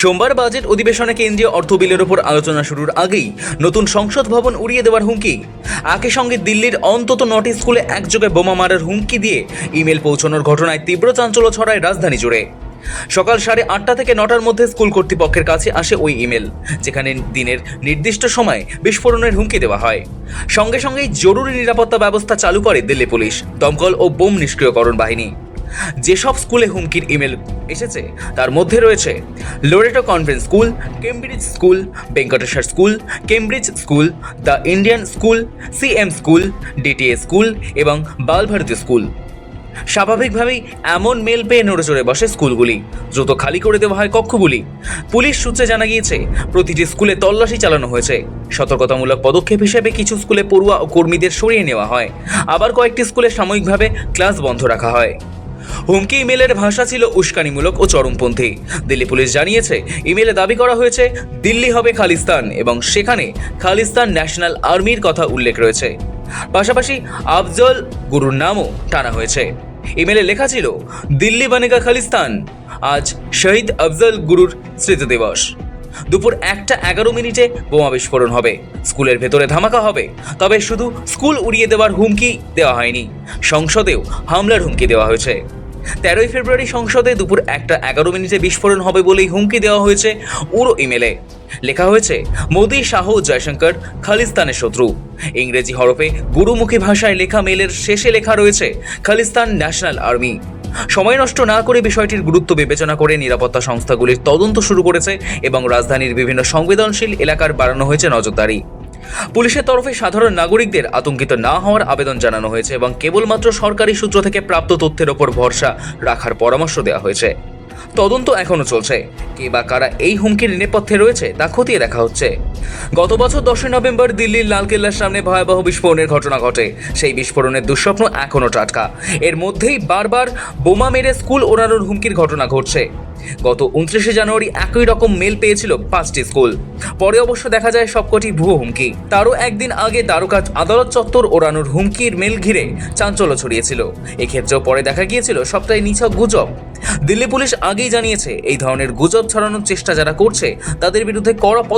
সোমবার বাজেট অধিবেশনে কেন্দ্রীয় অর্থ বিলের ওপর আলোচনা শুরুর আগেই নতুন সংসদ ভবন উড়িয়ে দেওয়ার হুমকি। একই সঙ্গে দিল্লির অন্তত 9টি স্কুলে একযোগে বোমা মারার হুমকি দিয়ে ইমেল পৌঁছানোর ঘটনায় তীব্র চাঞ্চল্য ছড়ায় রাজধানী জুড়ে। সকাল 8:30 থেকে 9টার মধ্যে স্কুল কর্তৃপক্ষের কাছে আসে ওই ইমেল, যেখানে দিনের নির্দিষ্ট সময়ে বিস্ফোরণের হুমকি দেওয়া হয়। সঙ্গে সঙ্গেই জরুরি নিরাপত্তা ব্যবস্থা চালু করে দিল্লি পুলিশ, দমকল ও বোম নিষ্ক্রিয়করণ বাহিনী। যেসব স্কুলে হুমকির ইমেল এসেছে তার মধ্যে রয়েছে Loreto convent school, Cambridge school, Venkateshwar school, Cambridge school, the Indian school, CM school, DTA school এবং বালভারতী স্কুল। স্বাভাবিকভাবেই এমন মেল পেয়ে নড়েচড়ে বসে স্কুলগুলি। দ্রুত খালি করে দেওয়া হয় কক্ষগুলি। পুলিশ সূত্রে জানা গিয়েছে, প্রতিটি স্কুলে তল্লাশি চালানো হয়েছে। সতর্কতামূলক পদক্ষেপ হিসেবে কিছু স্কুলে পড়ুয়া ও কর্মীদের সরিয়ে নেওয়া হয়, আবার কয়েকটি স্কুলে সাময়িকভাবে ক্লাস বন্ধ রাখা হয়। হুমকি ইমেলের ভাষা ছিল উস্কানিমূলক ও চরমপন্থী। দিল্লি পুলিশ জানিয়েছে, ইমেলে দাবি করা হয়েছে দিল্লি হবে খালিস্তান এবং সেখানে খালিস্তান ন্যাশনাল আর্মির কথা উল্লেখ রয়েছে। পাশাপাশি আফজল গুরুর নামও টানা হয়েছে। ইমেলে লেখা ছিল, দিল্লি বানেগা খালিস্তান, আজ শহীদ আফজল গুরুর স্মৃতি দিবস। দুপুর 1:11 বোমা বিস্ফোরণ হবে, স্কুলের ভেতরে ধামাকা হবে। তবে শুধু স্কুল উড়িয়ে দেওয়ার হুমকি দেওয়া হয়নি, সংসদেও হামলার হুমকি দেওয়া হয়েছে। 13ই ফেব্রুয়ারি সংসদে দুপুর 1:11 বিস্ফোরণ হবে বলেই হুমকি দেওয়া হয়েছে। পুরো ইমেলে লেখা হয়েছে, মোদি, শাহ, জয়শঙ্কর খালিস্তানের শত্রু। ইংরেজি হরফে গুরুমুখী ভাষায় লেখা মেলের শেষে লেখা রয়েছে খালিস্তান ন্যাশনাল আর্মি। সময় নষ্ট না করে বিষয়টির গুরুত্ব বিবেচনা করে নিরাপত্তা সংস্থাগুলির তদন্ত শুরু করেছে এবং রাজধানীর বিভিন্ন সংবেদনশীল এলাকার বাড়ানো হয়েছে নজরদারি। পুলিশের তরফে সাধারণ নাগরিকদের আতঙ্কিত না হওয়ার আবেদন জানানো হয়েছে এবং কেবলমাত্র সরকারি সূত্র থেকে প্রাপ্ত তথ্যের ওপর ভরসা রাখার পরামর্শ দেওয়া হয়েছে। তদন্ত এখনও চলছে, কে বা কারা এই হুমকির নেপথ্যে রয়েছে তা খতিয়ে দেখা হচ্ছে। গত বছর 10ই নভেম্বর দিল্লির লালকেল্লার সামনে ভয়াবহ বিস্ফোরণের ঘটনা ঘটে। সেই বিস্ফোরণের দুঃস্বপ্ন এখনও টাটকা। এর মধ্যেই বারবার বোমা মেরে স্কুল ওড়ানোর হুমকির ঘটনা ঘটছে। গত 29শে জানুয়ারি একই রকম মেল পেয়েছিল 5টি স্কুল। পরে অবশ্য দেখা যায় সবকটি ভুয়ো হুমকি। তারও একদিন আগে দ্বারকা আদালত চত্বর ওড়ানোর হুমকির মেল ঘিরে চাঞ্চল্য ছড়িয়েছিল। এক্ষেত্রেও পরে দেখা গিয়েছিল সবটাই নিছক গুজব। দিল্লি পুলিশ আগেই জানিয়েছে, এই ধরনের গুজব ছড়ানোর চেষ্টা যারা করছে তাদের বিরুদ্ধে কড়া